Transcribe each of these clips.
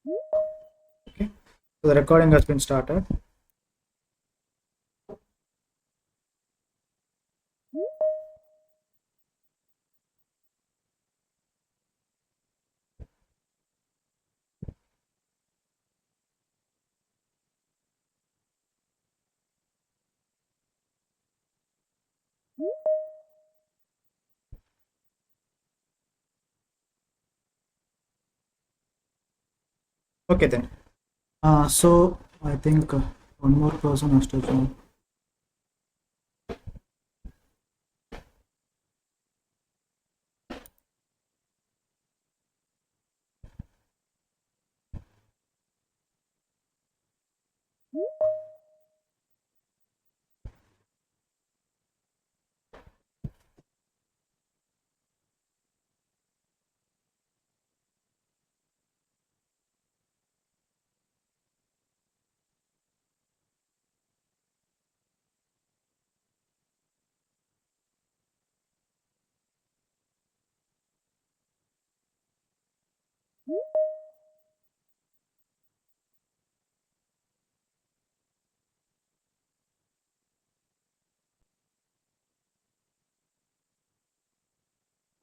Okay, so the recording has been started. Okay then. So I think one more person has to join.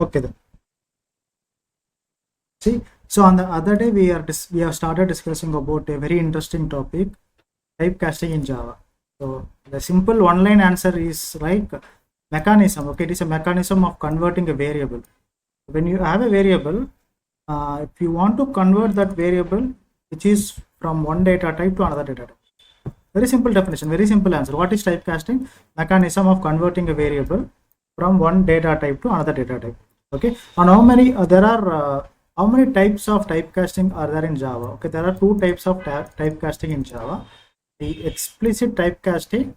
Okay then. See, so on the other day we have started discussing about a very interesting topic, typecasting in Java. So the simple one-line answer is like mechanism. Okay, it is a mechanism of converting a variable. When you have a variable, if you want to convert that variable, which is from one data type to another data type. Very simple definition, very simple answer. What is typecasting? Mechanism of converting a variable from one data type to another data type. Okay, and how many how many types of typecasting are there in Java? Okay, there are two types of typecasting in Java: the explicit typecasting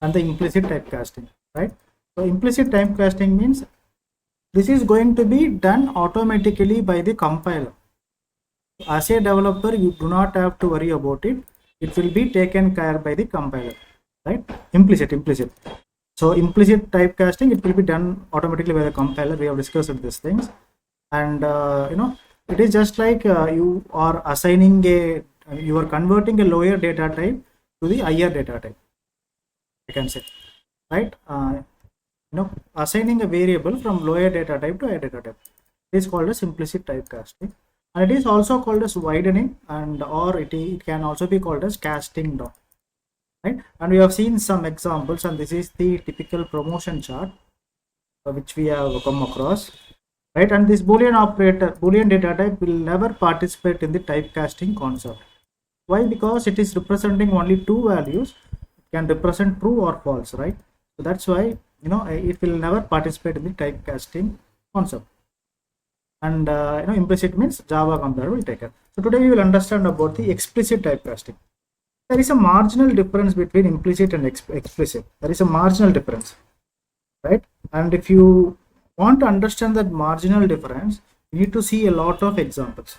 and the implicit typecasting. Right. So implicit typecasting means this is going to be done automatically by the compiler. As a developer, you do not have to worry about it. It will be taken care by the compiler, right? Implicit. So implicit typecasting, it will be done automatically by the compiler. We have discussed these things, and it is just like you are assigning you are converting a lower data type to the higher data type. I can say, right? Assigning a variable from lower data type to higher data type. It is called as implicit typecasting, and it is also called as widening, and or it can also be called as casting down, right? And we have seen some examples, and this is the typical promotion chart which we have come across, right? And this boolean data type will never participate in the typecasting concept. Why? Because it is representing only two values. It can represent true or false, right? So that's why it will never participate in the typecasting concept. And implicit means Java compiler will take it. So today we will understand about the explicit typecasting. There is a marginal difference between implicit and explicit. There is a marginal difference, right? And if you want to understand that marginal difference, you need to see a lot of examples.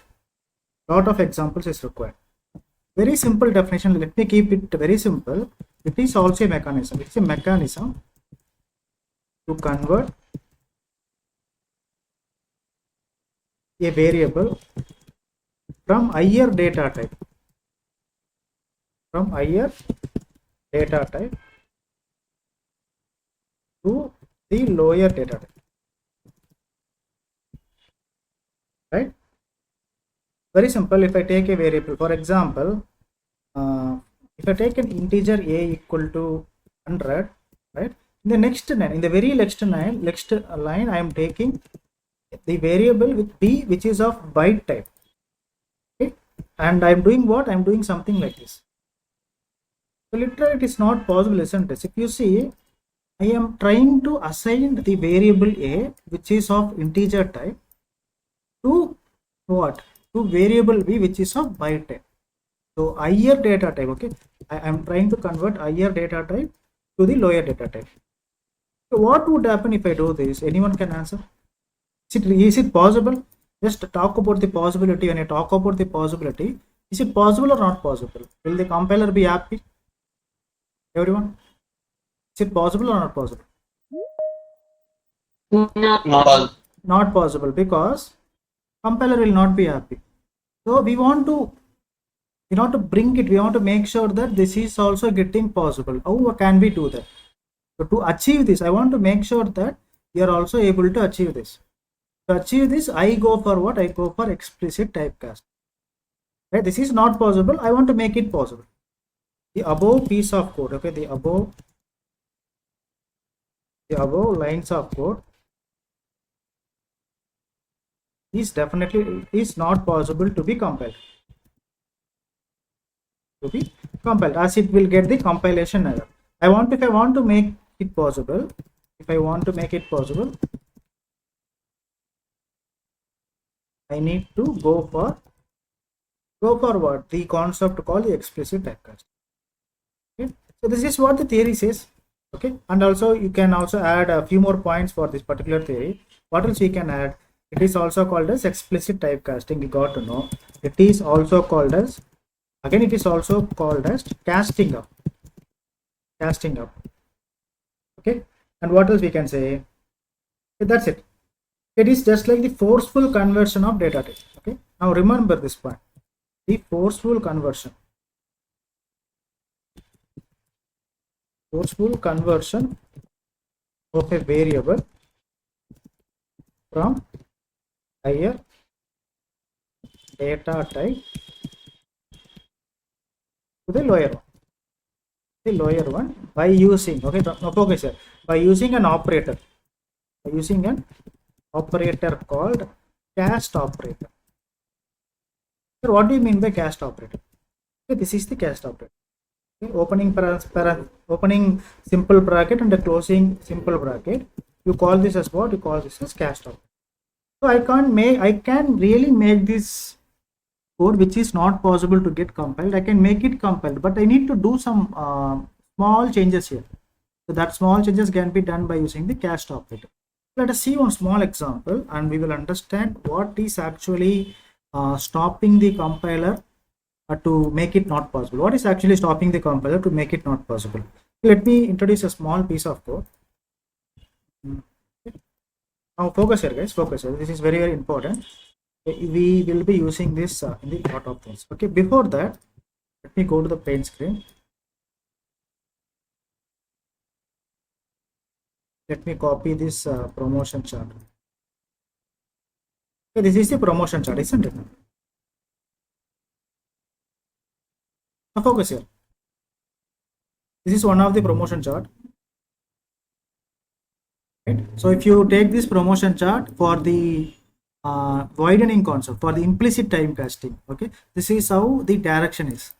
Lot of examples is required. Very simple definition. Let me keep it very simple. It is also a mechanism. It's a mechanism to convert a variable from higher data type to the lower data type, right? Very simple. If I take a variable, for example, if I take an integer a equal to 100, right? In the next line, in the very next line, I am taking the variable with b, which is of byte type. Okay, and I am doing what? I am doing something like this. So literally, it is not possible, isn't it? If you see, I am trying to assign the variable a, which is of integer type, to what? To variable b, which is of byte type. So higher data type. Okay, I am trying to convert higher data type to the lower data type. So what would happen if I do this? Anyone can answer? Is it possible? Just talk about the possibility. When I talk about the possibility, is it possible or not possible? Will the compiler be happy? Everyone? Is it possible or not possible? Not possible. Not possible, because compiler will not be happy. So we want to bring it, we want to make sure that this is also getting possible. How can we do that? So to achieve this, I want to make sure that you are also able to achieve this. To achieve this, I go for what? I go for explicit typecast. Right? This is not possible. I want to make it possible. The above piece of code, okay, the above lines of code is definitely is not possible to be compiled. As it will get the compilation error. If I want to make it possible, I need to go for what? The concept called the explicit typecast. Okay, so this is what the theory says. Okay, and also you can also add a few more points for this particular theory. What else we can add? It is also called as explicit typecasting. You got to know. It is also called as, again, it is also called as casting up. Okay, and what else we can say? Okay, that's it. It is just like the forceful conversion of data type. Okay, now remember this point. The forceful conversion of a variable from higher data type to the lower one by using, okay, focus here, by using an operator called cast operator. So what do you mean by cast operator? Okay, this is the cast operator. Okay, opening simple bracket and a closing simple bracket. You call this as what? You call this as cast operator. So I can really make this code which is not possible to get compiled. I can make it compiled, but I need to do some small changes here. So that small changes can be done by using the cast operator. Let us see one small example and we will understand what is actually stopping the compiler to make it not possible. What is actually stopping the compiler to make it not possible? Let me introduce a small piece of code. Now focus here, guys. Focus here. This is very, very important. We will be using this in the lot of things. Okay, before that, let me go to the paint screen. Let me copy this promotion chart. Okay, this is the promotion chart, isn't it? Now focus here. This is one of the promotion chart. Right? So if you take this promotion chart for the widening concept, for the implicit typecasting, okay, this is how the direction is.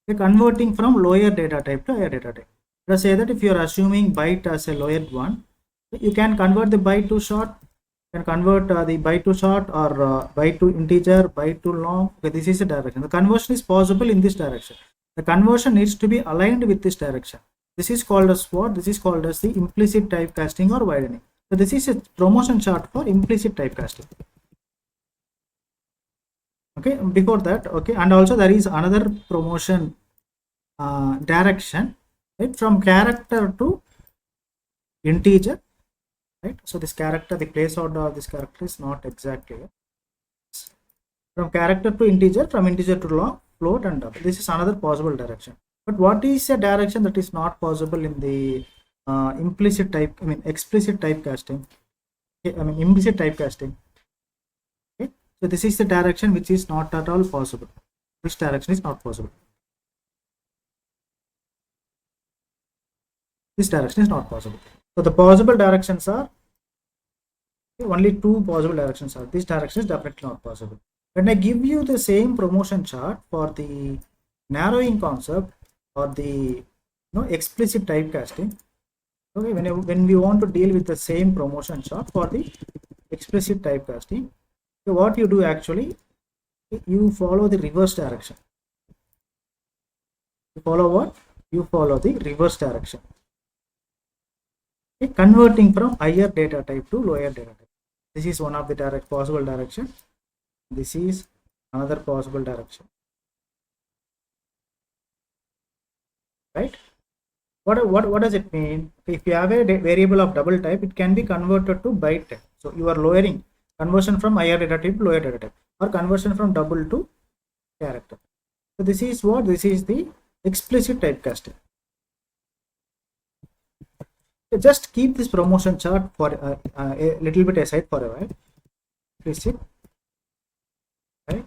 Okay, converting from lower data type to higher data type. Let's say that if you are assuming byte as a lower one, you can convert the byte to short, you can convert the byte to short or byte to integer, byte to long. Okay, this is the direction. The conversion is possible in this direction. The conversion needs to be aligned with this direction. This is called as what? This is called as the implicit typecasting or widening. So this is a promotion chart for implicit typecasting. Okay, before that, okay, and also there is another promotion direction, right, from character to integer, right? So this character, the placeholder of this character is not exactly from character to integer, from integer to long, float, and double. This is another possible direction. But what is a direction that is not possible in the explicit typecasting? Okay, implicit typecasting. Okay, so this is the direction which is not at all possible. This direction is not possible. This direction is not possible. So the possible directions are only two possible directions are. This direction is definitely not possible. When I give you the same promotion chart for the narrowing concept or the explicit typecasting, okay, when we want to deal with the same promotion chart for the explicit typecasting, so what you do actually, you follow the reverse direction. You follow what? You follow the reverse direction. Okay, converting from higher data type to lower data type. This is one of the possible direction. This is another possible direction. Right? What does it mean? If you have a variable of double type, it can be converted to byte type. So you are lowering conversion from higher data type to lower data type. or conversion from double to character. So this is what, this is the explicit typecasting. So just keep this promotion chart for a little bit aside for a while. Explicit, right?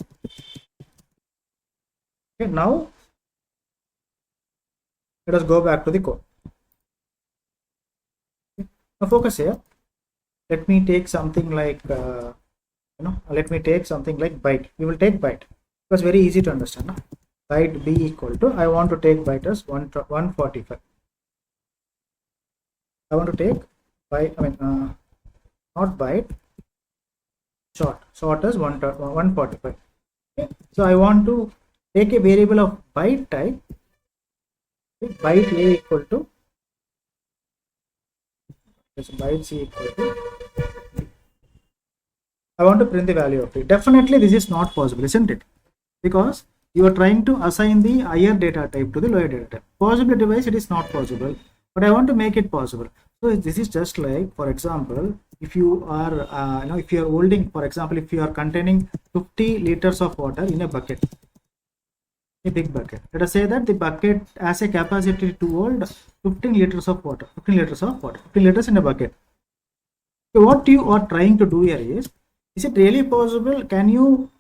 Okay, now let us go back to the code. Okay. Now focus here. Let me take something like let me take something like byte. We will take byte. It was very easy to understand. No? Byte b equal to, I want to take byte as 145. I want to take byte, not byte, short as 145. Okay. So I want to take a variable of byte type. Okay. Byte a equal to, byte c equal to, I want to print the value of it. Definitely this is not possible, isn't it? Because you are trying to assign the higher data type to the lower data type. Possibility wise it is not possible, but I want to make it possible. So this is just like, for example, if you are if you are holding, for example, if you are containing 50 liters of water in a bucket, a big bucket, let us say that the bucket has a capacity to hold 15 liters of water, 15 liters in a bucket. So what you are trying to do here is it really possible? Can you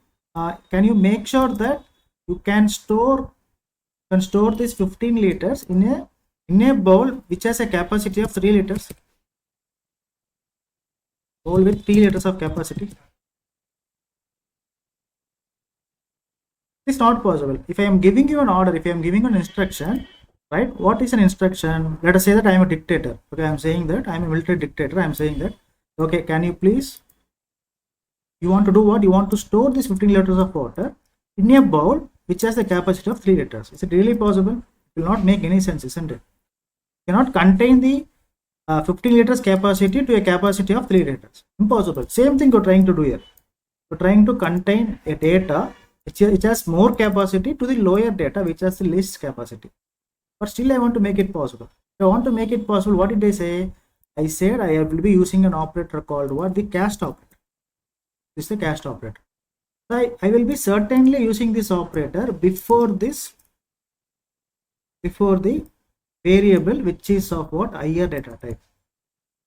make sure that you can store this 15 liters in a bowl which has a capacity of 3 liters, bowl with 3 liters of capacity? It's not possible. If I am giving you an order, if I am giving an instruction, right? What is an instruction? Let us say that I am a dictator. Okay, I am saying that I am a military dictator. I am saying that, okay, can you please, you want to do what? You want to store this 15 liters of water in a bowl which has the capacity of 3 liters. Is it really possible? It will not make any sense, isn't it? You cannot contain the 15 liters capacity to a capacity of 3 liters. Impossible. Same thing you're trying to do here. You're trying to contain a data which has more capacity to the lower data which has the least capacity. But still I want to make it possible. If I want to make it possible, what did I say? I said I will be using an operator called what? The cast operator. This is the cast operator. So I will be certainly using this operator before the variable which is of what? Higher data type.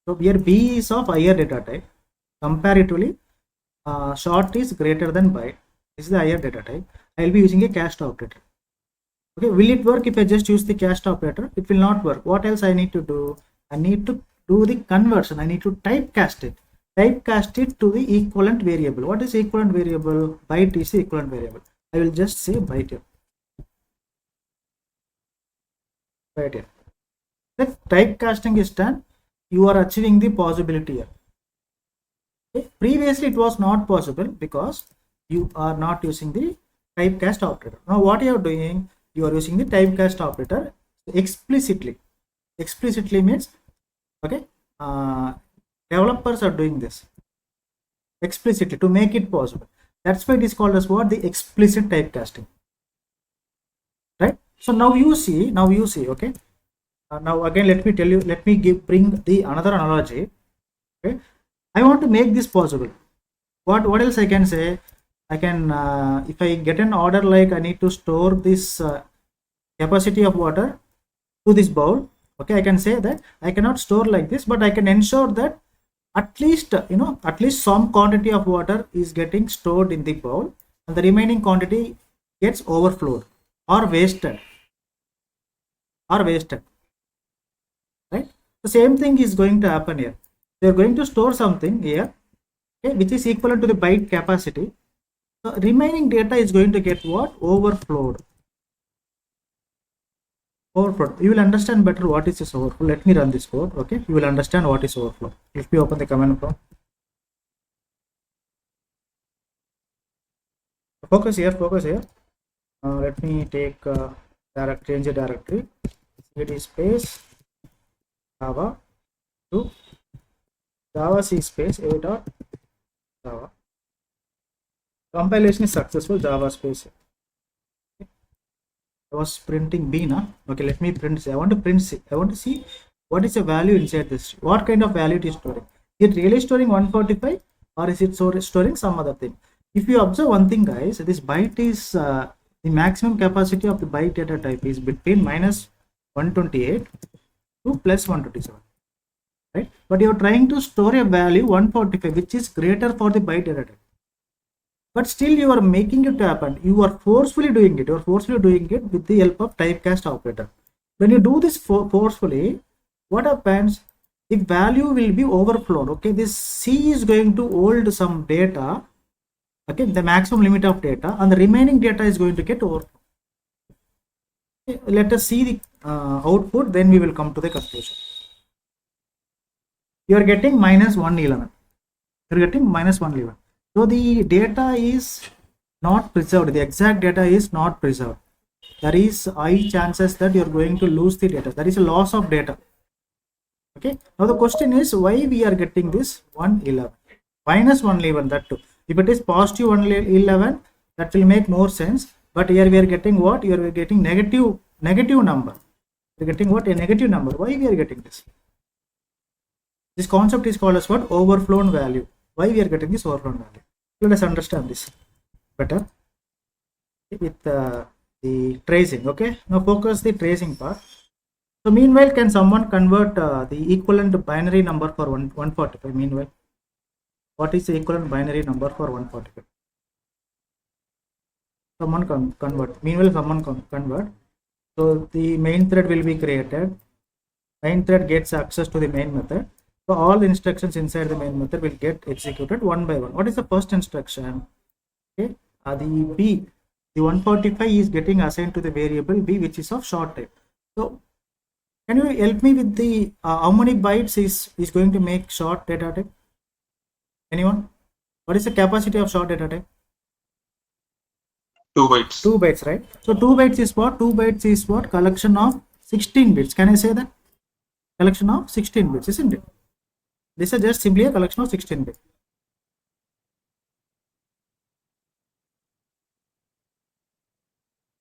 So here b is of higher data type. Comparatively, short is greater than byte. This is the higher data type. I will be using a cast operator. Okay, will it work if I just use the cast operator? It will not work. What else I need to do? I need to do the conversion. I need to typecast it. Typecast it to the equivalent variable. What is equivalent variable? Byte is the equivalent variable. I will just say byte here. Right here. If typecasting is done, you are achieving the possibility here. Okay. Previously it was not possible because you are not using the typecast operator. Now what you are doing? You are using the typecast operator explicitly. Explicitly means, okay, developers are doing this explicitly to make it possible. That's why it is called as what? The explicit typecasting, right? So now you see, okay. Now again, let me tell you, let me bring the another analogy. Okay, I want to make this possible. What else I can say? I can, if I get an order like I need to store this capacity of water to this bowl, okay, I can say that I cannot store like this, but I can ensure that at least some quantity of water is getting stored in the bowl and the remaining quantity gets overflowed or wasted, right? The same thing is going to happen here. They are going to store something here, okay, which is equivalent to the byte capacity. So remaining data is going to get what? Overflowed. You will understand better what is this overflow. Let me run this code. Okay, you will understand what is overflow. Let me open the command prompt. Focus here. Let me take change the directory. cd space java to java c space a dot java. Compilation is successful. Java space. Okay. I was printing B now. Okay, let me print C. I want to print C. I want to see what is the value inside this. What kind of value it is storing? Is it really storing 145 or is it storing some other thing? If you observe one thing, guys, this byte is the maximum capacity of the byte data type is between minus 128 to plus 127, right? But you're trying to store a value 145, which is greater for the byte data type. But still you are making it happen. You are forcefully doing it. You are forcefully doing it with the help of typecast operator. When you do this forcefully, what happens? The value will be overflowed. Okay, this C is going to hold some data. Okay, the maximum limit of data, and the remaining data is going to get overflowed. Okay, let us see the output. Then we will come to the conclusion. You are getting minus 111. You are getting minus 111. So the data is not preserved. The exact data is not preserved. There is high chances that you are going to lose the data. There is a loss of data. Okay. Now the question is why we are getting this 111 minus 111. That too. If it is positive 111, that will make more sense. But here we are getting what? You are getting negative number. We are getting what? A negative number. Why we are getting this? This concept is called as what? Overflown value. Why we are getting this overflown value? Let us understand this better with the tracing. Okay, now focus the tracing part. So meanwhile, can someone convert the equivalent binary number for 145? Meanwhile, what is the equivalent binary number for 145? Someone convert. Meanwhile, someone convert. So the main thread will be created. Main thread gets access to the main method. So all the instructions inside the main method will get executed one by one. What is the first instruction? Okay, the B, the 145 is getting assigned to the variable B, which is of short type. So can you help me with the how many bytes is going to make short data type? Anyone? What is the capacity of short data type? 2 bytes. 2 bytes, right? So 2 bytes is what? 2 bytes is what? Collection of 16 bits. Can I say that? Collection of 16 bits, isn't it? This is just simply a collection of 16 bits.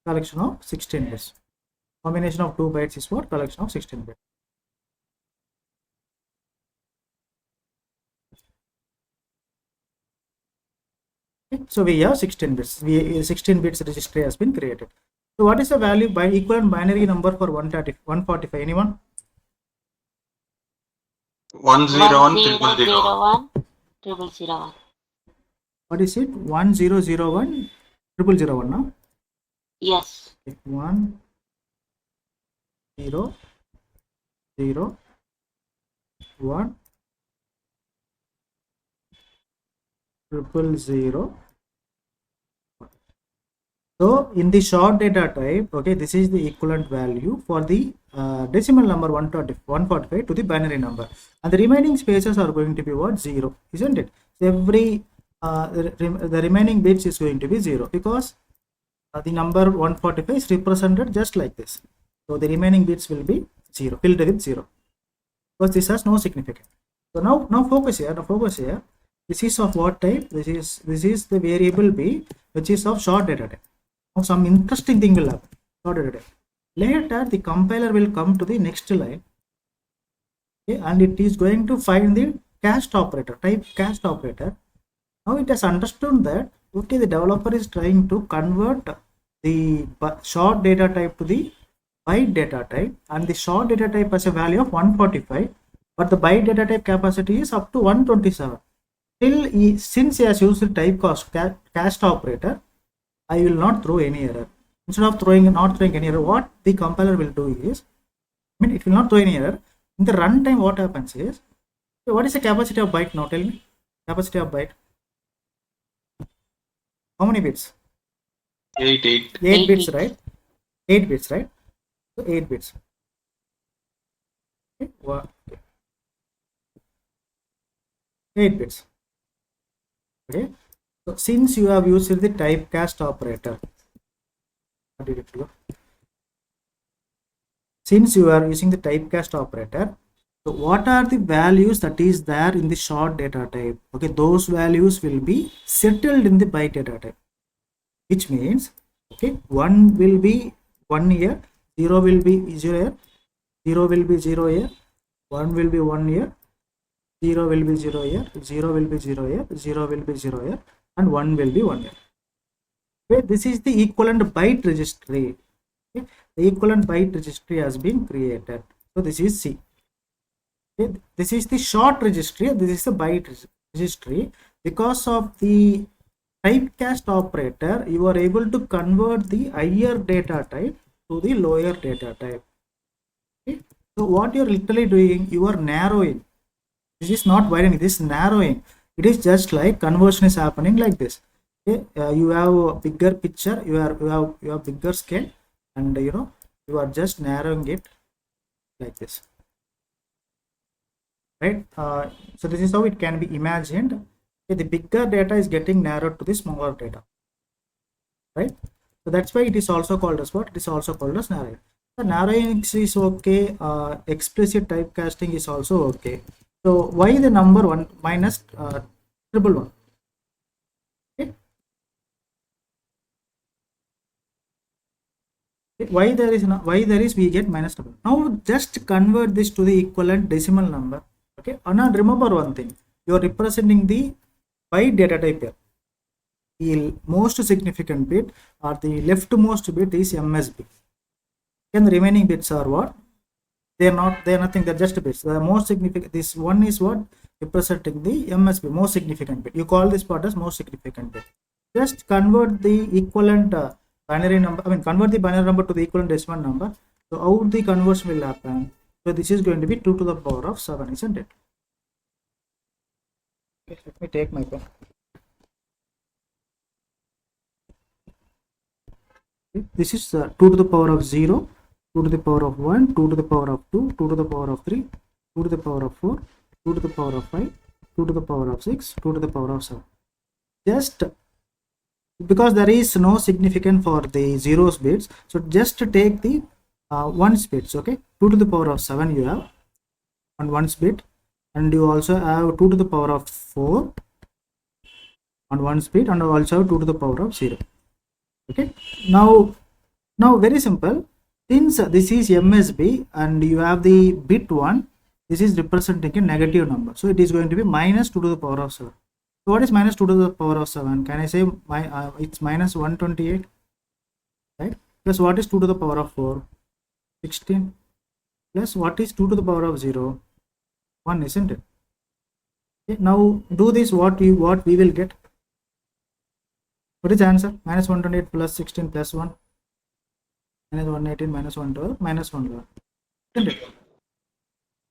Collection of 16 bits. Combination of 2 bytes is what? Collection of 16 bits. Okay. So we have 16 bits. 16 bits registry has been created. So what is the value by equivalent binary number for 145? Anyone? 101 001 What is it? 1001 0001, no? Yes. 1 0 0 1 000. So in the short data type, okay, this is the equivalent value for the decimal number 145 to the binary number, and the remaining spaces are going to be what? 0, isn't it? So every the remaining bits is going to be 0 because the number 145 is represented just like this. So the remaining bits will be 0, filled with 0, because this has no significance. So now focus here. Now focus here. This is of what type? This is the variable B, which is of short data type. Now some interesting thing will happen. Short data type. Later the compiler will come to the next line, okay, and it is going to find the cast operator, type cast operator. Now it has understood that okay, the developer is trying to convert the short data type to the byte data type, and the short data type has a value of 145, but the byte data type capacity is up to 127. Since he has used the type cast operator, I will not throw any error. Instead of not throwing any error, what the compiler will do is, it will not throw any error. In the runtime, what happens is, what is the capacity of byte now? Tell me, capacity of byte. How many bits? 8 bits, right? 8 bits, right? So 8 bits. Okay. 8 bits. Okay. So since you have used the typecast operator, what did it do? Since you are using the typecast operator, so what are the values that is there in the short data type? Okay, those values will be settled in the byte data type, which means okay, 1 will be 1 here, 0 will be 0 here, 0 will be 0 here, 1 will be 1 here, 0 will be 0 here, 0 will be 0 here, 0 will be 0 here, and 1 will be 1 year. Okay, this is the equivalent byte registry. Okay, the equivalent byte registry has been created. So this is C. Okay, this is the short registry. This is the byte registry. Because of the typecast operator, you are able to convert the higher data type to the lower data type. Okay, so what you are literally doing, you are narrowing. This is not widening, this is narrowing. It is just like conversion is happening like this. Okay, you have a bigger picture, you have bigger scale, and you are just narrowing it like this, right? So this is how it can be imagined. Okay, the bigger data is getting narrowed to the smaller data, right? So that's why it is also called as what? It is also called as narrowing. The narrowing is okay. Explicit typecasting is also okay. So why the number 1 minus triple 1? Okay. Why there is we get minus triple. Now just convert this to the equivalent decimal number. Okay. And now remember one thing. You are representing the byte data type here. The most significant bit or the leftmost bit is MSB. And the remaining bits are what? They're nothing, they're just bits. The most significant, this one is what? Representing the MSB, most significant bit. You call this part as most significant bit. Just convert the equivalent binary number, convert the binary number to the equivalent decimal number. So how the conversion will happen? So this is going to be 2 to the power of 7, isn't it? Okay, let me take my pen. Okay, this is 2 to the power of 0. 2 to the power of 1, 2 to the power of 2, 2 to the power of 3, 2 to the power of 4, 2 to the power of 5, 2 to the power of 6, 2 to the power of 7. Just because there is no significance for the zeros bits, so just take the ones bits. Okay, 2 to the power of 7 you have on ones bit, and you also have 2 to the power of 4 on ones bit, and also 2 to the power of 0. Okay, now very simple. Since this is MSB and you have the bit 1, this is representing a negative number. So it is going to be minus 2 to the power of 7. So what is minus 2 to the power of 7? Can I say it's minus 128, right? Plus what is 2 to the power of 4? 16. Plus what is 2 to the power of 0? 1, isn't it? Okay, now do this, what we will get. What is the answer? Minus 128 plus 16 plus 1. Minus 118 minus 112 minus 111, isn't it?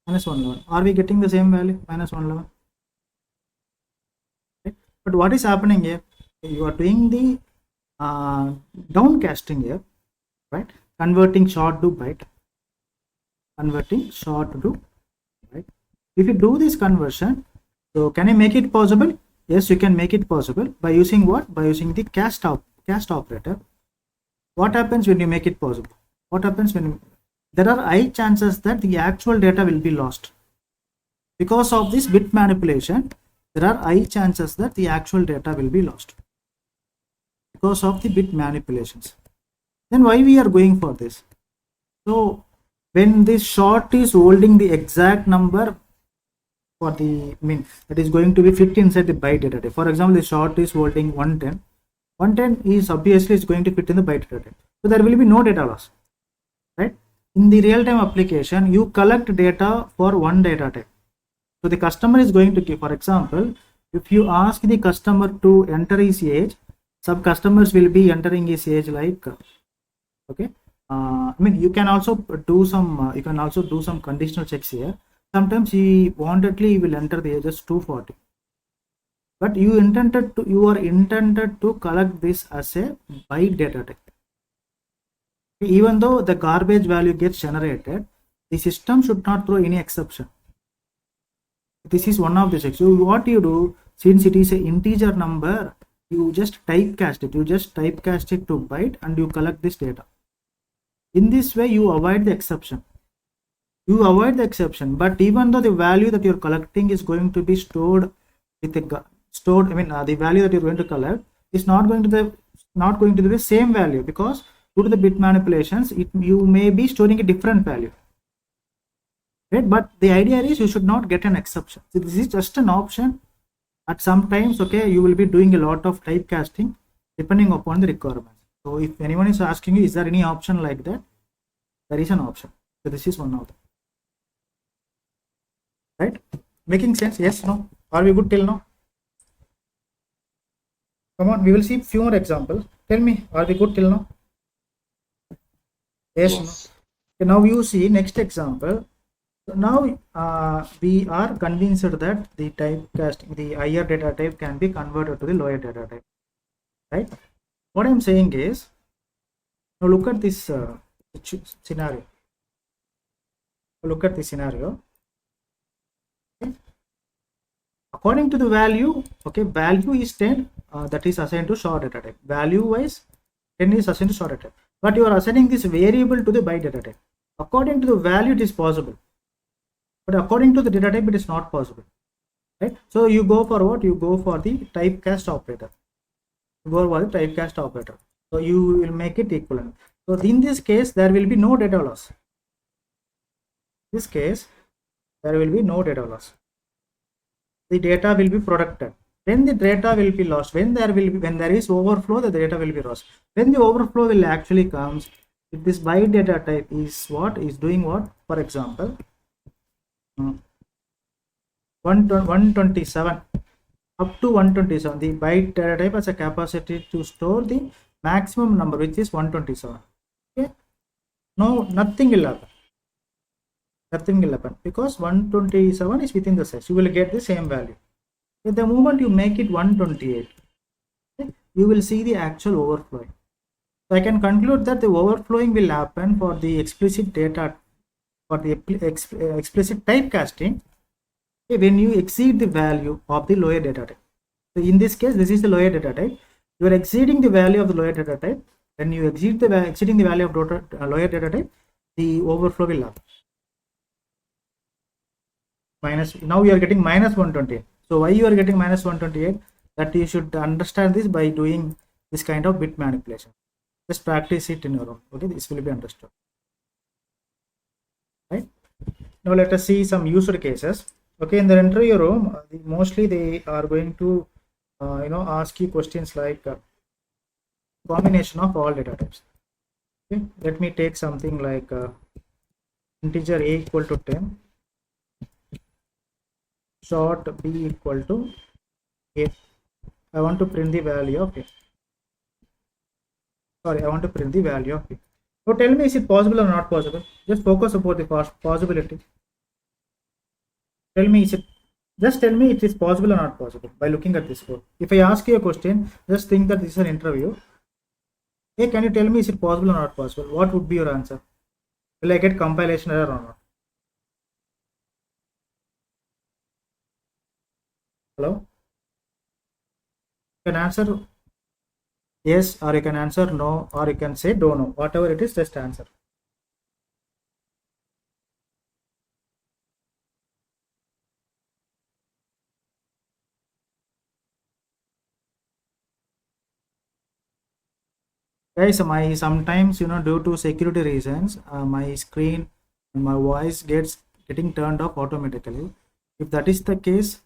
Minus 111. Are we getting the same value? Minus 111. Okay. But what is happening here? You are doing the downcasting here, right? Converting short to byte. Converting short to byte. If you do this conversion, so can I make it possible? Yes, you can make it possible by using what? By using the cast operator. What happens when you make it possible? What happens when there are high chances that the actual data will be lost? Because of this bit manipulation, there are high chances that the actual data will be lost because of the bit manipulations. Then why we are going for this? So when this short is holding the exact number for the that is going to be fit inside the byte data type. For example, the short is holding 110. 110 is obviously is going to fit in the byte data type. So there will be no data loss, right? In the real-time application, you collect data for one data type. So the customer is going to give, for example, if you ask the customer to enter his age, some customers will be entering his age like, okay, you can also do some conditional checks here. Sometimes he will enter the age as 240. But you are intended to collect this as a byte data type. Even though the garbage value gets generated, the system should not throw any exception. This is one of the checks. So what you do, since it is an integer number, you just typecast it. You just typecast it to byte and you collect this data. In this way, you avoid the exception. But even though the value that you're collecting is going to be stored with the the value that you're going to collect is not going to be the same value, because due to the bit manipulations, you may be storing a different value, right? But the idea is you should not get an exception. So this is just an option. At some times, okay, you will be doing a lot of typecasting depending upon the requirements. So if anyone is asking you, is there any option like that? There is an option. So this is one of them. Right? Making sense? Yes, no? Are we good till now? Come on, we will see few more examples. Tell me, are we good till now? Yes, no? Yes. Okay, now you see next example. So now we are convinced that the typecasting, the higher data type can be converted to the lower data type, right? What I'm saying is, now look at this scenario. Look at the scenario. Okay. According to the value, okay, value is 10, that is assigned to short data type. Value wise, 10 is assigned to short data type. But you are assigning this variable to the byte data type. According to the value, it is possible. But according to the data type, it is not possible. Right? So you go for what? You go for the typecast operator. You go for the typecast operator. So you will make it equivalent. So in this case, there will be no data loss. In this case, there will be no data loss. The data will be protected. When the data will be lost, when there is overflow, the data will be lost. When the overflow will actually comes, if this byte data type is what is doing what? For example, 127 up to 127, the byte data type has a capacity to store the maximum number, which is 127. Okay, no, nothing will happen. Nothing will happen because 127 is within the size. You will get the same value. At the moment you make it 128, okay, you will see the actual overflowing. So I can conclude that the overflowing will happen for the explicit data, for the explicit typecasting, okay, when you exceed the value of the lower data type. So in this case, this is the lower data type. You are exceeding the value of the lower data type. When you exceeding the value of lower data type, the overflow will happen. Now you are getting minus 128. So why you are getting minus 128? That you should understand this by doing this kind of bit manipulation. Just practice it in your own. Okay, this will be understood. Right? Now let us see some user cases. Okay, in the interview room, mostly they are going to ask you questions like combination of all data types. Okay, let me take something like integer a equal to 10, short b equal to a. I want to print the value of a. Sorry, I want to print the value of a. So tell me, is it possible or not possible? Just focus about the possibility. Tell me, just tell me it is possible or not possible by looking at this code. If I ask you a question, just think that this is an interview. Hey, can you tell me, is it possible or not possible? What would be your answer? Will I get compilation error or not? Hello? You can answer yes, or you can answer no, or you can say don't know. Whatever it is, just answer. Guys, my sometimes due to security reasons, my screen and my voice getting turned off automatically. If that is the case,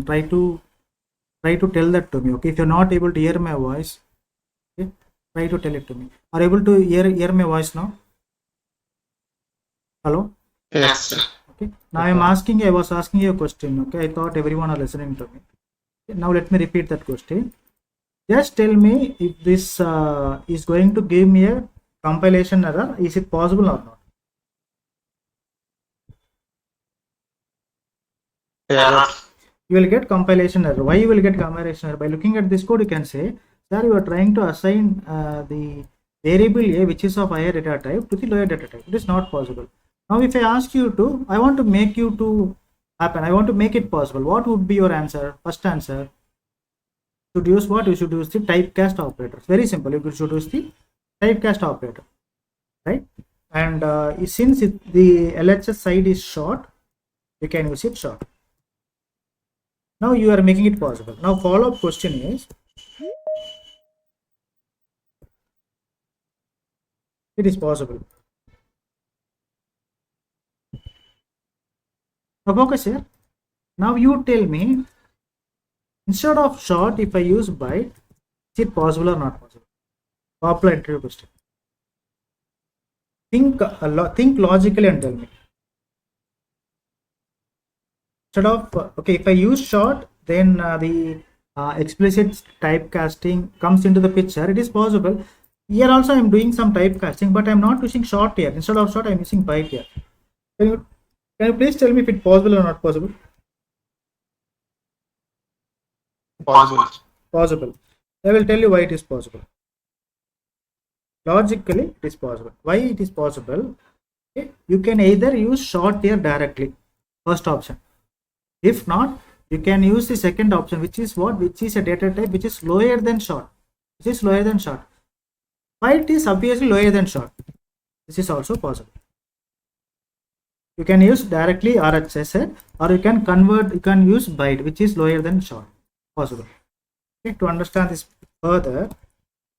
try to tell that to me. Okay, if you're not able to hear my voice, okay, try to tell it to me. Are you able to hear my voice now? Hello? Yes, sir. Okay. Now I was asking you a question. Okay, I thought everyone are listening to me. Okay, now let me repeat that question. Just tell me if this is going to give me a compilation error. Is it possible or not? Error. You will get compilation error. Why you will get compilation error? By looking at this code, you can say, sir, you are trying to assign the variable a, which is of higher data type, to the lower data type. It is not possible. Now, if I ask you to, I want to make you to happen. I want to make it possible. What would be your answer? First answer. Should use what? You should use the typecast operator. Very simple. You should use the typecast operator, right? And since the LHS side is short, you can use it short. Now you are making it possible. Now follow-up question is, it is possible. Now focus here. Now you tell me, Instead of short, if I use byte, is it possible or not possible? Popular interview question. Think logically and tell me. Instead of okay, if I use short, then the explicit typecasting comes into the picture. It is possible. Here also I am doing some typecasting, but I am not using short here. Instead of short, I am using byte here. Can you please tell me if it's possible or not possible? Possible. Possible. I will tell you why it is possible. Logically, it is possible. Why it is possible? Okay. You can either use short here directly, first option. If not, you can use the second option, which is what? Which is a data type which is lower than short. Which is lower than short. Byte is obviously lower than short. This is also possible. You can use directly RHS, or you can convert. You can use byte, which is lower than short. Possible. Okay. To understand this further,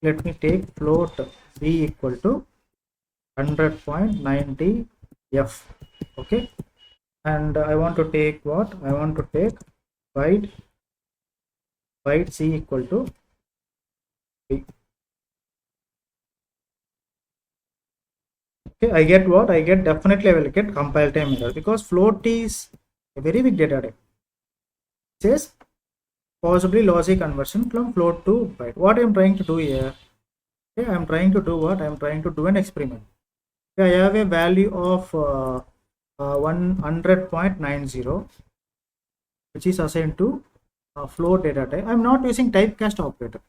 let me take float b equal to 100.90 f. Okay. And I want to take what? I want to take byte c equal to b. Okay, I get what? I get definitely I will get compile time error because float is a very big data type. It says possibly logic conversion from float to byte. What I am trying to do here? Okay, I am trying to do what? I am trying to do an experiment. Okay, I have a value of 100.90, which is assigned to float data type. I am not using typecast operator.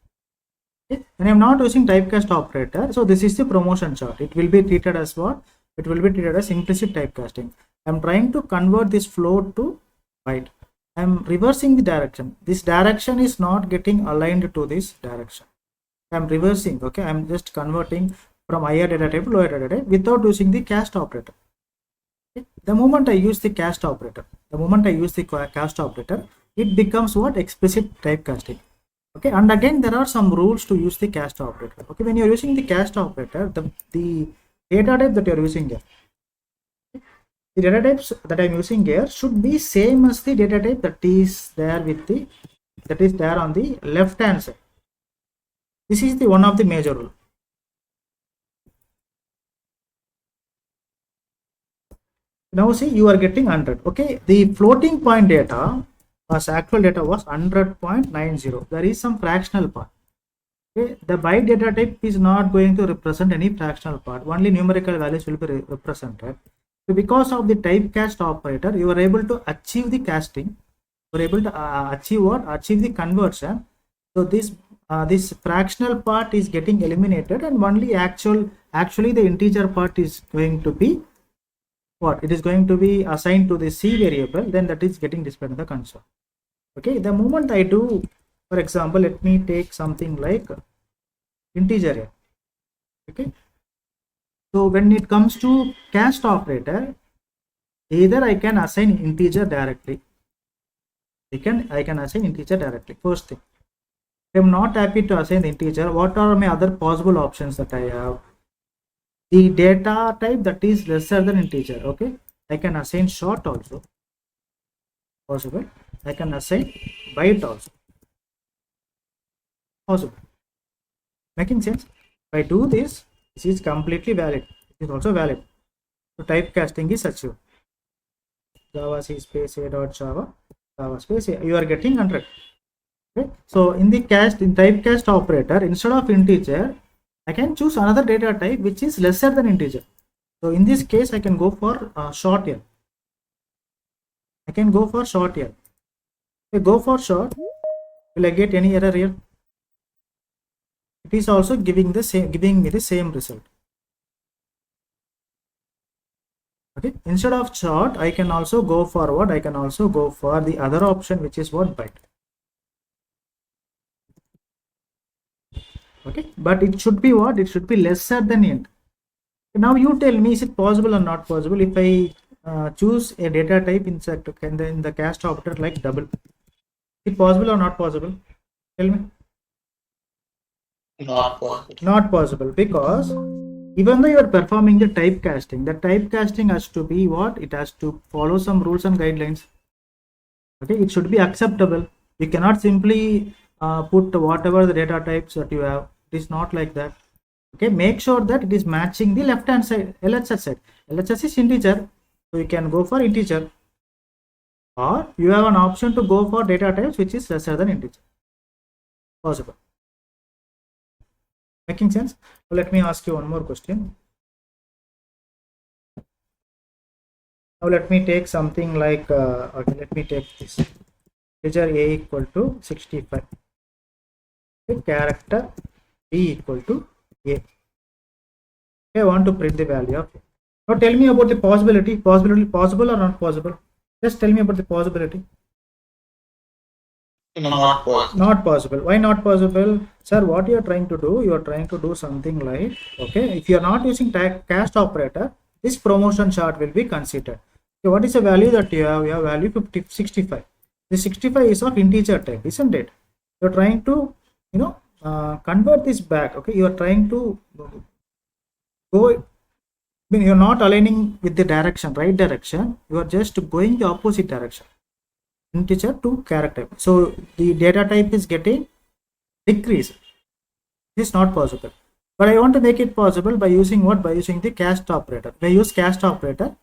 Okay. And I am not using typecast operator, so this is the promotion chart. It will be treated as what? It will be treated as implicit typecasting. I am trying to convert this float to byte. I am reversing the direction. This direction is not getting aligned to this direction. I am reversing. Okay, I am just converting from higher data type to lower data type without using the cast operator. Okay. The moment I use the cast operator, it becomes what? Explicit typecasting. Okay, and again there are some rules to use the cast operator. Okay, when you are using the cast operator, the data type that you are using here, the data types that I am using here should be same as the data type that is there on the left hand side. This is the one of the major rule. Now see, you are getting 100. Okay, the floating point data was actual data was 100.90. There is some fractional part. Okay, the byte data type is not going to represent any fractional part. Only numerical values will be represented. So because of the typecast operator, you are able to achieve the casting. You are able to achieve what? Achieve the conversion. So this fractional part is getting eliminated, and only actually the integer part is going to be what? It is going to be assigned to the C variable, then that is getting displayed in the console. Okay, the moment I do, for example, let me take something like integer here. Okay, so when it comes to cast operator, either I can assign integer directly. I can assign integer directly. First thing, if I am not happy to assign the integer, what are my other possible options that I have? The data type that is lesser than integer. Okay, I can assign short also. Possible. I can assign byte also. Possible. Making sense? If I do this, this is completely valid. It is also valid. So typecasting is achieved. Java C space a dot Java space a. You are getting 100. Okay. So in the typecast operator, instead of integer, I can choose another data type which is lesser than integer. So in this case, I can go for short here. I can go for short here. If I go for short, will I get any error here? It is also giving me the same result. Okay. Instead of short, I can also go for what? I can also go for the other option, which is what? Byte. Okay, but it should be what? It should be lesser than int. Now you tell me, is it possible or not possible if I choose a data type in the cast operator like double? Is it possible or not possible? Tell me. Not possible. Not possible, because even though you are performing the typecasting has to be what? It has to follow some rules and guidelines. Okay, it should be acceptable. You cannot simply put whatever the data types that you have. It is not like that. Okay, make sure that it is matching the left hand side, LHS side. LHS is integer, so you can go for integer, or you have an option to go for data types which is lesser than integer. Possible. Making sense? So let me ask you one more question. Now let me take something like okay, let me take this integer a equal to 65, okay, character b equal to a. Okay, I want to print the value of a. Now tell me about the possibility. Possible or not possible? Just tell me about the possibility. Not possible. Not possible. Why not possible? Sir, what you are trying to do, you are trying to do something like, okay, if you are not using cast operator, this promotion chart will be considered. Okay, what is the value that you have? You have value 65. This 65 is of integer type, isn't it? You are trying to, convert this back. Okay, you are trying to go, you are not aligning with the direction, right direction. You are just going the opposite direction. Integer to character. So the data type is getting decreased. This is not possible. But I want to make it possible by using what? By using the cast operator. When I use cast operator,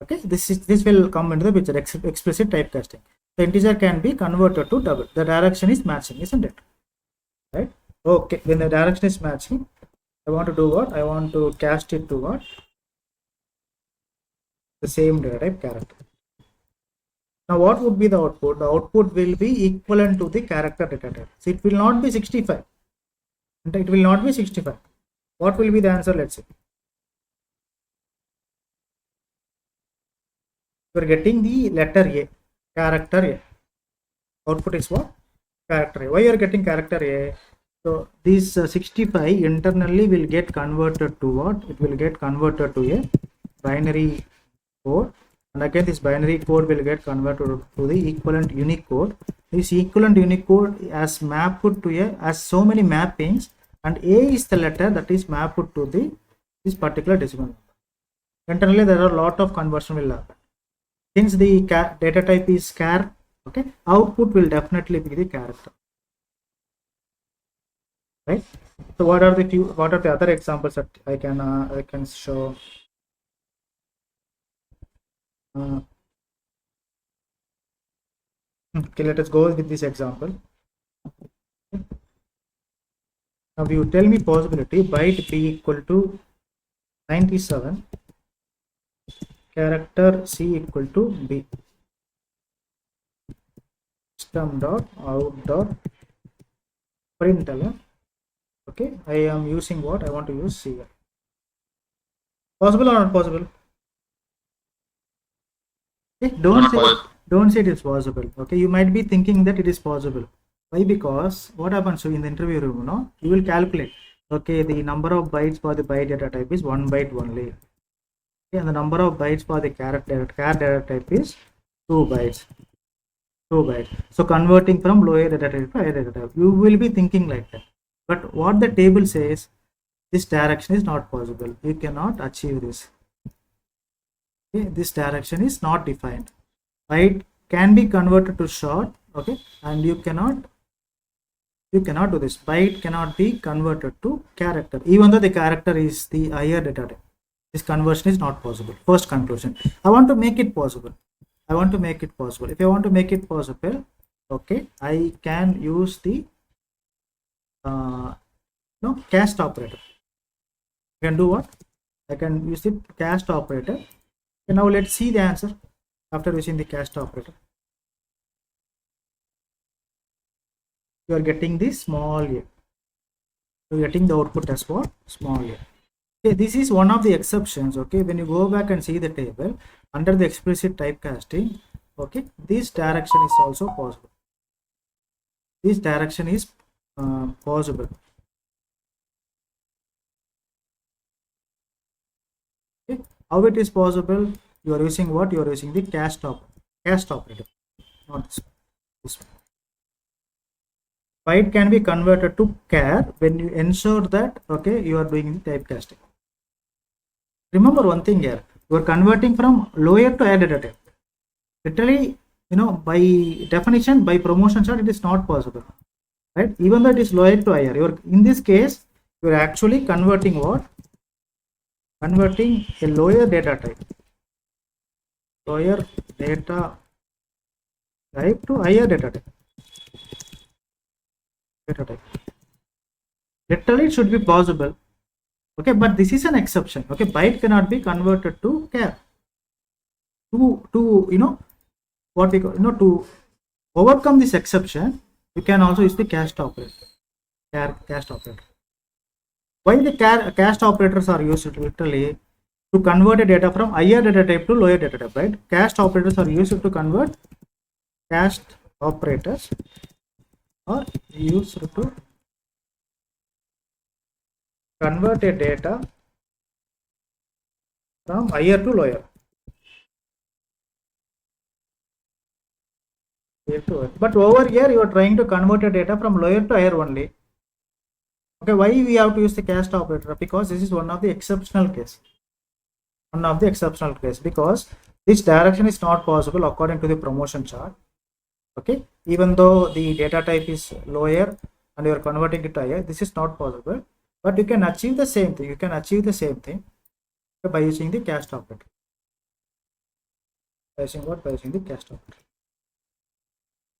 okay, this will come into the picture. Explicit typecasting. The integer can be converted to double. The direction is matching, isn't it? Right? Okay. When the direction is matching, I want to do what? I want to cast it to what? The same data type character. Now what would be the output? The output will be equivalent to the character data type. So it will not be 65. It will not be 65. What will be the answer? Let's see. You are getting the letter A, character A. Output is what? Character A. Why you are getting character A? So this 65 internally will get converted to what? It will get converted to a binary code. And again, this binary code will get converted to the equivalent Unicode. This equivalent Unicode has mapped to a, has so many mappings, and A is the letter that is mapped to this particular decimal number. Internally, there are a lot of conversion will happen. Since the data type is char, okay, output will definitely be the character. Right. So what are the other examples that I can show? Okay, let us go with this example. Okay. Now you tell me possibility byte b equal to 97, character c equal to b. System dot out dot println. Okay, I am using what? I want to use C. Possible or not possible? Okay, don't say it is possible. Okay, you might be thinking that it is possible. Why? Because what happens? So in the interview room, you will calculate. Okay, the number of bytes for the byte data type is 1 byte only. Okay, and the number of bytes for the char data type is 2 bytes. 2 bytes. So converting from lower data type to higher data type, you will be thinking like that. But what the table says, this direction is not possible. You cannot achieve this. Okay, this direction is not defined. Byte can be converted to short, okay, and you cannot do this. Byte cannot be converted to character, even though the character is the higher data type. This conversion is not possible. First conclusion. I want to make it possible. If I want to make it possible, okay, I can use the cast operator. I can do what? I can use the cast operator. Okay, now let's see the answer after using the cast operator. You are getting the small a. You are getting the output as what? Small a. Okay, this is one of the exceptions. Okay, when you go back and see the table under the explicit typecasting, okay, this direction is also possible. This direction is possible. Okay, how it is possible? You are using what? You are using the cast operator, not this one. Byte can be converted to char when you ensure that, okay, you are doing the typecasting. Remember one thing here, you are converting from lower to higher data type. Literally, by definition, by promotion chart, it is not possible, right? Even though it is lower to higher, in this case you're actually converting what? Converting a lower data type to higher data type. Literally it should be possible, okay, but this is an exception, okay. Byte cannot be converted to char. To what we call, to overcome this exception, you can also use the cast operator. Cast operator. Why the cast operators are used? Literally to convert a data from higher data type to lower data type, right? Cast operators are used to convert cast operators are used to convert a data from higher to lower. But over here you are trying to convert a data from lower to higher only. Okay, why we have to use the cast operator? Because this is one of the exceptional case. Because this direction is not possible according to the promotion chart. Okay, even though the data type is lower and you are converting it to higher, this is not possible. But you can achieve the same thing. By using the cast operator. By using the cast operator.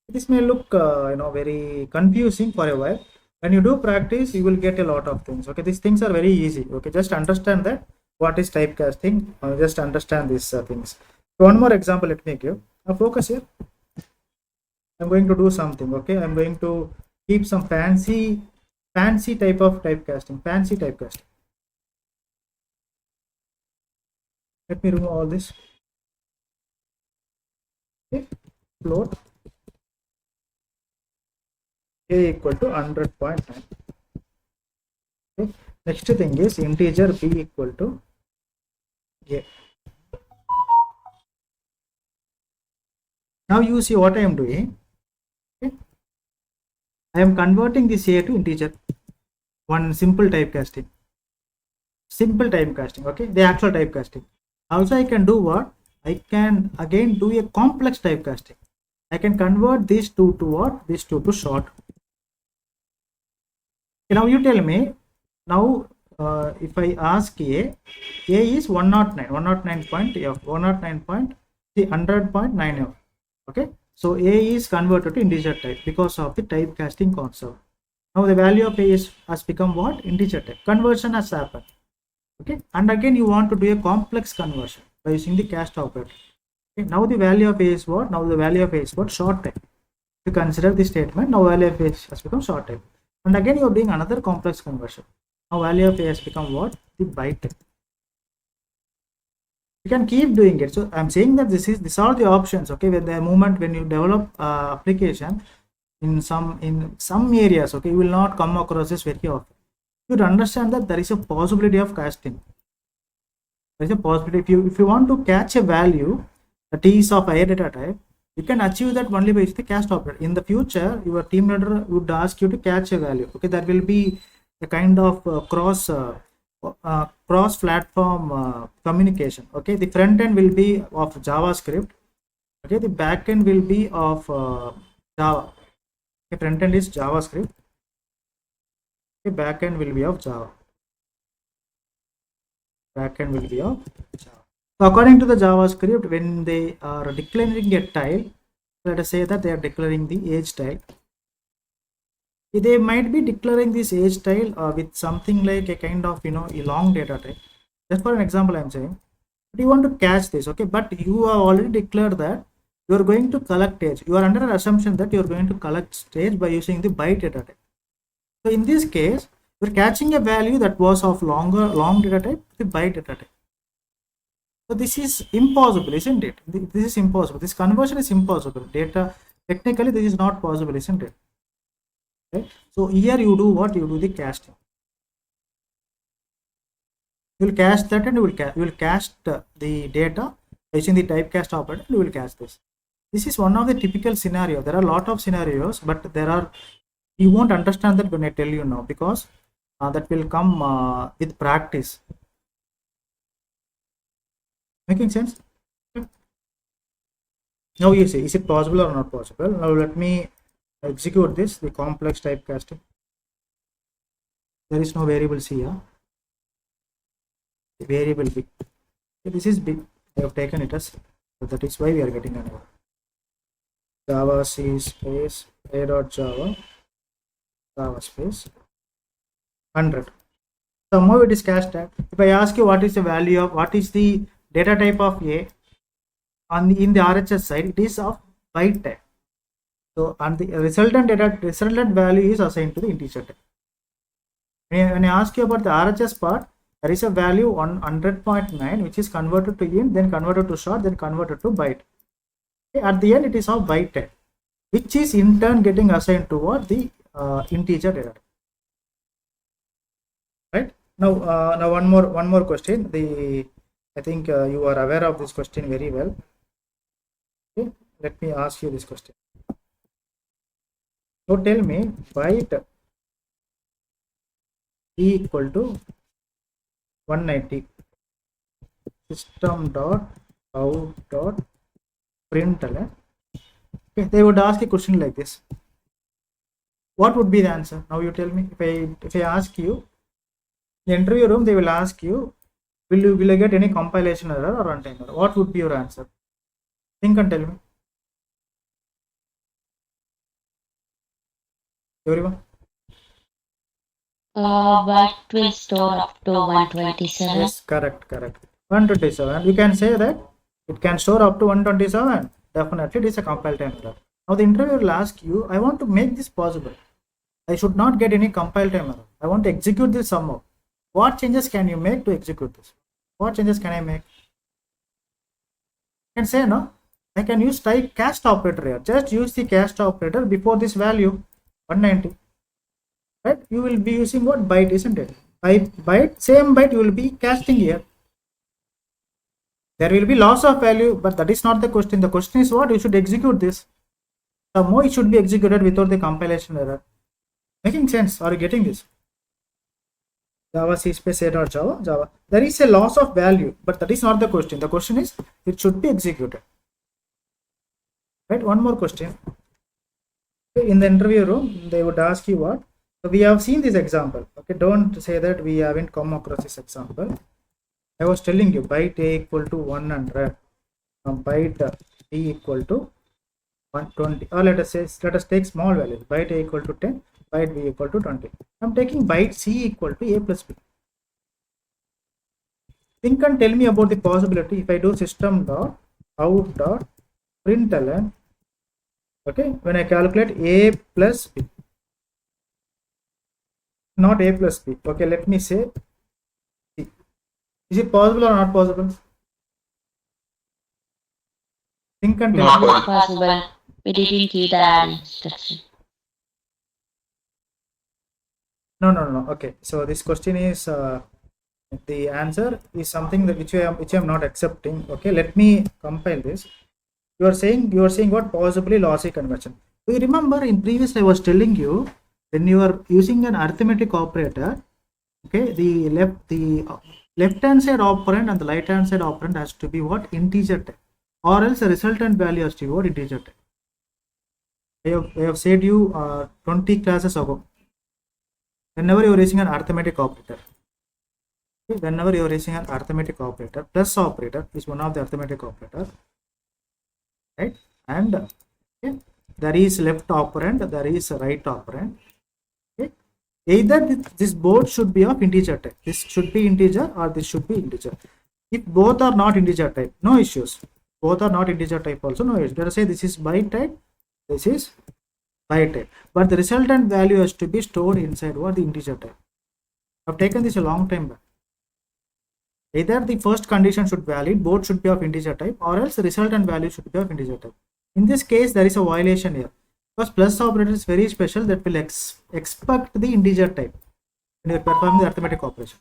This may look very confusing for a while. When you do practice, you will get a lot of things. Okay, these things are very easy. Okay, just understand that what is typecasting. Just understand these things. So one more example let me give. Now focus here. I'm going to do something. Okay, I'm going to keep some fancy type of typecasting. Let me remove all this. Okay, float a equal to 100.9. Okay. Next thing is integer b equal to a. Now you see what I am doing. Okay. I am converting this a to integer. One simple typecasting. Okay, the actual typecasting. Also I can do what? I can again do a complex typecasting. I can convert these two to what? These two to short. Okay, now you tell me. Now if I ask a is 100.9f. Okay, so a is converted to integer type because of the typecasting concept. Now the value of a has become what? Integer type. Conversion has happened. Okay, and again you want to do a complex conversion by using the cast operator. Okay, now the value of a is what? Short type. To consider the statement, now value of a has become short type. And again you are doing another complex conversion. Now value of a has become what? The byte type. You can keep doing it. So I'm saying that these are the options. Okay, when you develop application in some areas, okay, you will not come across this very often. You would understand that there is a possibility of casting. There is a possibility if you want to catch a value that is of higher data type, you can achieve that only by the cast operator. In the future, your team leader would ask you to catch a value. Okay, there will be a kind of cross platform communication. Okay, the front end will be of JavaScript. Okay, the back end will be of Java. Okay, front end is JavaScript. Okay, back end will be of Java. So according to the JavaScript, when they are declaring a tile, let us say that they are declaring the age tile. They might be declaring this age tile with something like a kind of a long data type. Just for an example, I am saying. But you want to catch this, okay? But you have already declared that you are going to collect age. You are under an assumption that you are going to collect age by using the byte data type. So in this case, you are catching a value that was of long data type with byte data type. So this is impossible, isn't it? This is impossible. This conversion is impossible. Technically, this is not possible, isn't it? Okay. So here you do what? You do the casting. You will cast that and you will cast the data using the typecast operator. You will cast this. This is one of the typical scenario. There are a lot of scenarios, but you won't understand that when I tell you now, because that will come with practice. Making sense? Now you see, is it possible or not possible? Now let me execute this, the complex typecasting. There is no variable C here. The variable B. Okay, this is B. I have taken it as, so that is why we are getting an error. Java C space a dot Java space 100. Somehow it is cached tag. If I ask you what is the value of, what is the data type of A, in the RHS side, it is of byte type. So, and the resultant value is assigned to the integer type. When I ask you about the RHS part, there is a value on 100.9 which is converted to int, then converted to short, then converted to byte. Okay, at the end, it is of byte type, which is in turn getting assigned toward the integer data type. Right? Now one more question. I think you are aware of this question very well. Okay, let me ask you this question. So tell me, byte e equal to 190 system dot out dot println. Okay, they would ask a question like this. What would be the answer? Now you tell me. If I ask you, in the interview room, they will ask you, will you get any compilation error or runtime error? What would be your answer? Think and tell me. Everyone? Byte will store up to 127. Yes, correct. 127. You can say that it can store up to 127. Definitely, it is a compile time error. Now the interviewer will ask you, I want to make this possible. I should not get any compile time error. I want to execute this somehow. What changes can you make to execute this? What changes can I make? You can say, no, I can use type cast operator here. Just use the cast operator before this value 190. Right? You will be using what? Byte, isn't it? Byte, same byte you will be casting here. There will be loss of value, but that is not the question. The question is what? You should execute this. Somehow it should be executed without the compilation error. Making sense? Are you getting this? Java C space a dot Java. There is a loss of value, but that is not the question. The question is it should be executed. Right? One more question. In the interview room, they would ask you what? So we have seen this example. Okay, don't say that we haven't come across this example. I was telling you byte a equal to 100, byte b equal to 120, or let us take small values. Byte a equal to 10, byte b equal to 20. I'm taking byte c equal to a plus b. Think and tell me about the possibility if I do system dot out dot println. Okay, when I calculate a plus b, not a plus b. Okay, let me say c. Is it possible or not possible? Think and tell Not me. Not possible. We didn't give the add instruction. No. Okay, so this question is the answer is something that which I am not accepting. Okay, let me compile this. You are saying what? Possibly lossy conversion. Do you remember in previous I was telling you when you are using an arithmetic operator, okay, the left hand side operand and the right hand side operand has to be what? Integer type, or else the resultant value has to be what? Integer type. I have said you 20 classes ago. Whenever you are using an arithmetic operator, okay, whenever you are using an arithmetic operator, plus operator is one of the arithmetic operator, right? And okay, there is left operand, there is right operand. Okay, either this both should be of integer type. This should be integer or this should be integer. If both are not integer type, no issues. Both are not integer type also, no issues. Let us say this is byte type, this is byte type, but the resultant value has to be stored inside what? The integer type. I've taken this a long time back. Either the first condition should valid, both should be of integer type, or else the resultant value should be of integer type. In this case, there is a violation here because plus operator is very special, that will expect the integer type when you perform the arithmetic operation.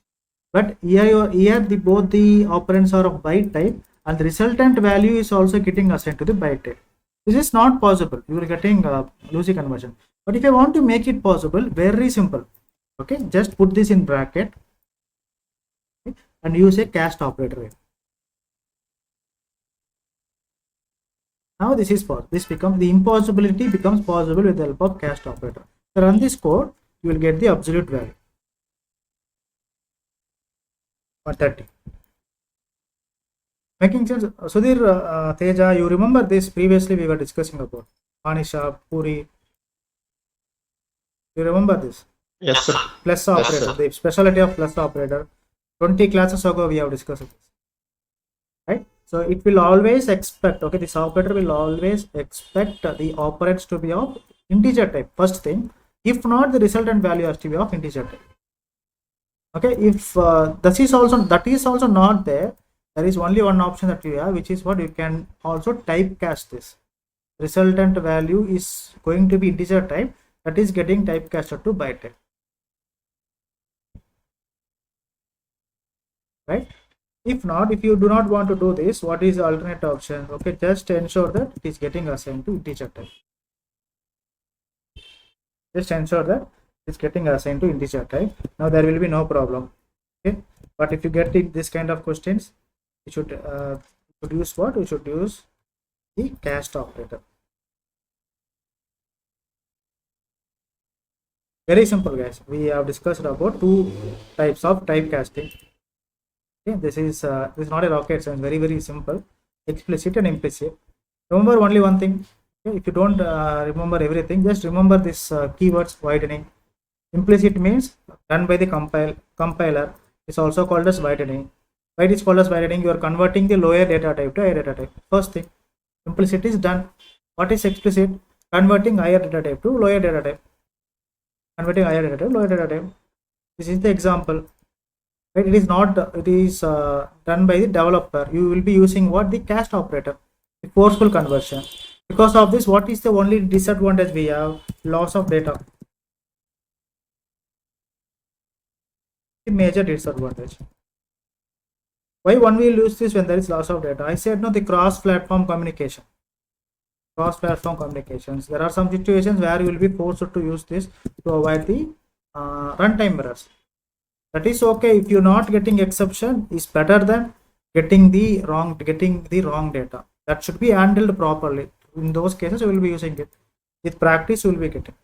But here both the operands are of byte type, and the resultant value is also getting assigned to the byte type. This is not possible. You are getting lossy conversion. But if I want to make it possible, very simple. Okay, just put this in bracket, okay, and use a cast operator. Now this is possible. This becomes the impossibility becomes possible with the help of cast operator. So run this code, you will get the absolute value. 130. Making sense? Sudhir, Teja, you remember this previously we were discussing about Anisha, Puri. You remember this? Yes, sir. Plus Yes, operator, sir. the specialty of plus operator. 20 classes ago we have discussed this. Right? So it will always expect, okay, this operator will always expect the operands to be of integer type, first thing. If not, the resultant value has to be of integer type. Okay, if that is also not there, there is only one option that you have, which is what you can also typecast this. Resultant value is going to be integer type, that is getting typecasted to byte type. Right? If not, if you do not want to do this, what is the alternate option? Okay, just ensure that it is getting assigned to integer type. Just ensure that it's getting assigned to integer type. Now there will be no problem. Okay, but if you get it, this kind of questions, you should use what? You should use the cast operator. Very simple, guys. We have discussed about two types of typecasting. Okay, this is not a rocket science. Very simple. Explicit and implicit. Remember only one thing. Okay, if you don't remember everything, just remember this keywords widening. Implicit means done by the compiler. It's also called as widening. Why it is called as widening? You are converting the lower data type to higher data type. First thing, implicit is done. What is explicit? Converting higher data type to lower data type. Converting higher data type to lower data type. This is the example. Right? It is not. It is done by the developer. You will be using what? The cast operator. The forceful conversion. Because of this, what is the only disadvantage we have? Loss of data. The major disadvantage. Why one will use this when there is loss of data? I said no, the cross-platform communication. Cross-platform communications. There are some situations where you will be forced to use this to avoid the runtime errors. That is okay. If you're not getting exception, is better than getting the wrong data. That should be handled properly. In those cases, you will be using it. With practice, you will be getting.